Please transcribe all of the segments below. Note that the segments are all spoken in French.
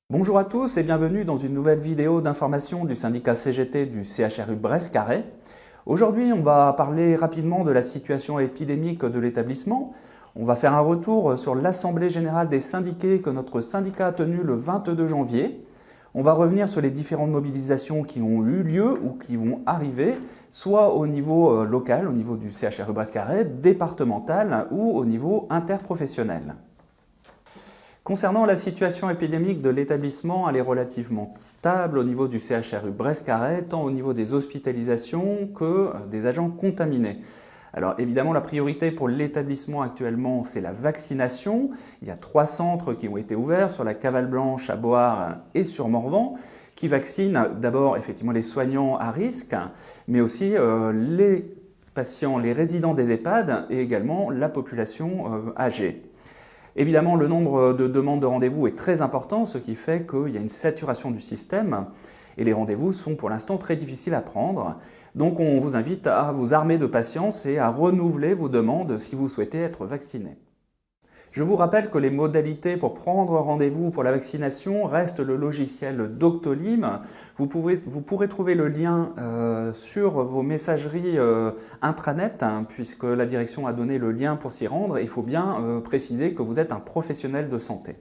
Bonjour à tous et bienvenue dans une nouvelle vidéo d'information du syndicat CGT du CHRU Brest-Carré. Aujourd'hui, on va parler rapidement de la situation épidémique de l'établissement. On va faire un retour sur l'Assemblée générale des syndiqués que notre syndicat a tenue le 22 janvier. On va revenir sur les différentes mobilisations qui ont eu lieu ou qui vont arriver, soit au niveau local, au niveau du CHRU Brest-Carré, départemental ou au niveau interprofessionnel. Concernant la situation épidémique de l'établissement, elle est relativement stable au niveau du CHRU Brest-Carré, tant au niveau des hospitalisations que des agents contaminés. Alors évidemment, la priorité pour l'établissement actuellement, c'est la vaccination. Il y a 3 centres qui ont été ouverts sur la Cavale Blanche, à Boire et sur Morvan, qui vaccinent d'abord effectivement les soignants à risque, mais aussi les patients, les résidents des EHPAD et également la population âgée. Évidemment, le nombre de demandes de rendez-vous est très important, ce qui fait qu'il y a une saturation du système et les rendez-vous sont pour l'instant très difficiles à prendre. Donc on vous invite à vous armer de patience et à renouveler vos demandes si vous souhaitez être vacciné. Je vous rappelle que les modalités pour prendre rendez-vous pour la vaccination restent le logiciel Doctolib. Vous pourrez trouver le lien sur vos messageries intranet, puisque la direction a donné le lien pour s'y rendre. Il faut bien préciser que vous êtes un professionnel de santé.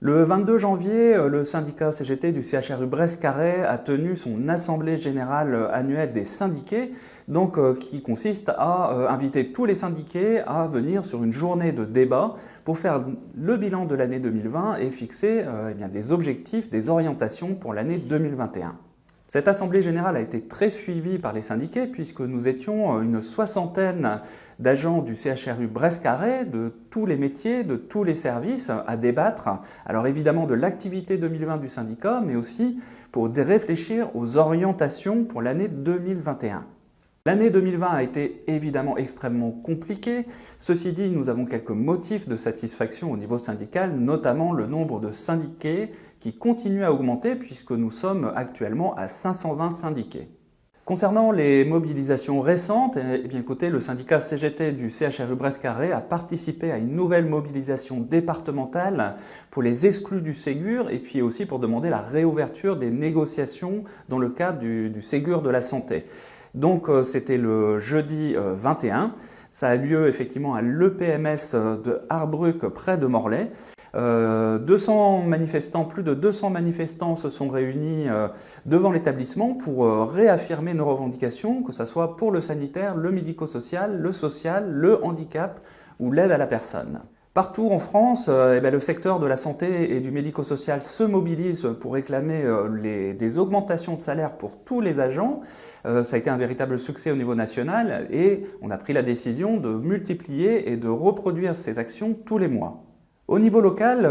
Le 22 janvier, le syndicat CGT du CHRU Brest-Carré a tenu son assemblée générale annuelle des syndiqués, qui consiste à inviter tous les syndiqués à venir sur une journée de débat pour faire le bilan de l'année 2020 et fixer des objectifs, des orientations pour l'année 2021. Cette assemblée générale a été très suivie par les syndiqués puisque nous étions une 60aine d'agents du CHRU Brest-Carré, de tous les métiers, de tous les services, à débattre, alors évidemment de l'activité 2020 du syndicat, mais aussi pour réfléchir aux orientations pour l'année 2021. L'année 2020 a été évidemment extrêmement compliquée. Ceci dit, nous avons quelques motifs de satisfaction au niveau syndical, notamment le nombre de syndiqués qui continue à augmenter puisque nous sommes actuellement à 520 syndiqués. Concernant les mobilisations récentes, écoutez, le syndicat CGT du CHRU Brest-Carré a participé à une nouvelle mobilisation départementale pour les exclus du Ségur et puis aussi pour demander la réouverture des négociations dans le cadre du Ségur de la santé. Donc c'était le jeudi 21, ça a lieu effectivement à l'EPMS de Harbruck près de Morlaix. 200 manifestants, plus de 200 manifestants se sont réunis devant l'établissement pour réaffirmer nos revendications, que ce soit pour le sanitaire, le médico-social, le handicap ou l'aide à la personne. Partout en France, le secteur de la santé et du médico-social se mobilise pour réclamer des augmentations de salaire pour tous les agents. Ça a été un véritable succès au niveau national et on a pris la décision de multiplier et de reproduire ces actions tous les mois. Au niveau local,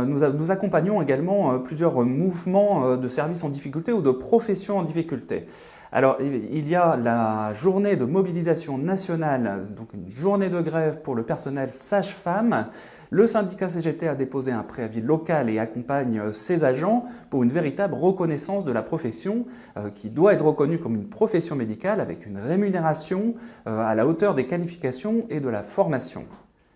nous accompagnons également plusieurs mouvements de services en difficulté ou de professions en difficulté. Alors, il y a la journée de mobilisation nationale, donc une journée de grève pour le personnel sage-femme. Le syndicat CGT a déposé un préavis local et accompagne ses agents pour une véritable reconnaissance de la profession qui doit être reconnue comme une profession médicale avec une rémunération à la hauteur des qualifications et de la formation.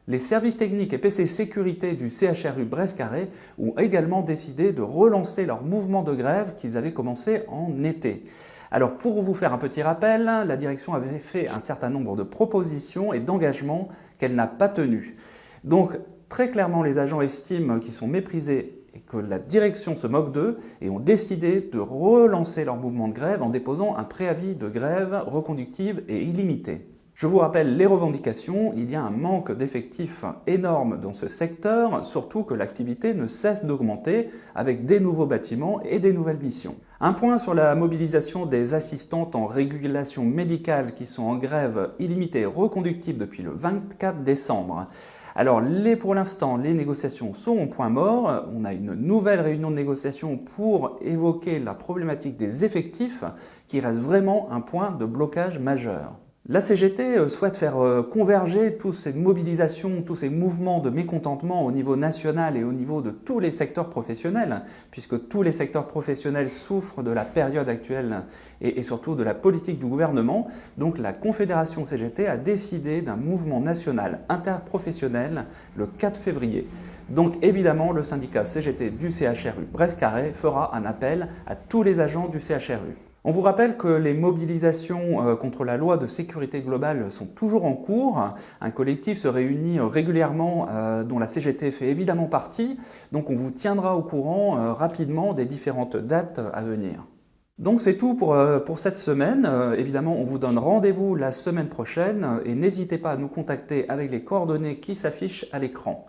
Les services techniques et PC sécurité du CHRU Brest-Carré ont également décidé de relancer leur mouvement de grève qu'ils avaient commencé en été. Alors pour vous faire un petit rappel, la direction avait fait un certain nombre de propositions et d'engagements qu'elle n'a pas tenus. Donc très clairement les agents estiment qu'ils sont méprisés et que la direction se moque d'eux et ont décidé de relancer leur mouvement de grève en déposant un préavis de grève reconductible et illimité. Je vous rappelle les revendications, il y a un manque d'effectifs énorme dans ce secteur, surtout que l'activité ne cesse d'augmenter avec des nouveaux bâtiments et des nouvelles missions. Un point sur la mobilisation des assistantes en régulation médicale qui sont en grève illimitée et reconductible depuis le 24 décembre. Alors pour l'instant, les négociations sont au point mort. On a une nouvelle réunion de négociation pour évoquer la problématique des effectifs qui reste vraiment un point de blocage majeur. La CGT souhaite faire converger toutes ces mobilisations, tous ces mouvements de mécontentement au niveau national et au niveau de tous les secteurs professionnels, puisque tous les secteurs professionnels souffrent de la période actuelle et surtout de la politique du gouvernement. Donc la Confédération CGT a décidé d'un mouvement national interprofessionnel le 4 février. Donc évidemment, le syndicat CGT du CHRU Brest-Carré fera un appel à tous les agents du CHRU. On vous rappelle que les mobilisations contre la loi de sécurité globale sont toujours en cours. Un collectif se réunit régulièrement dont la CGT fait évidemment partie. Donc on vous tiendra au courant rapidement des différentes dates à venir. Donc c'est tout pour cette semaine. Évidemment, on vous donne rendez-vous la semaine prochaine et n'hésitez pas à nous contacter avec les coordonnées qui s'affichent à l'écran.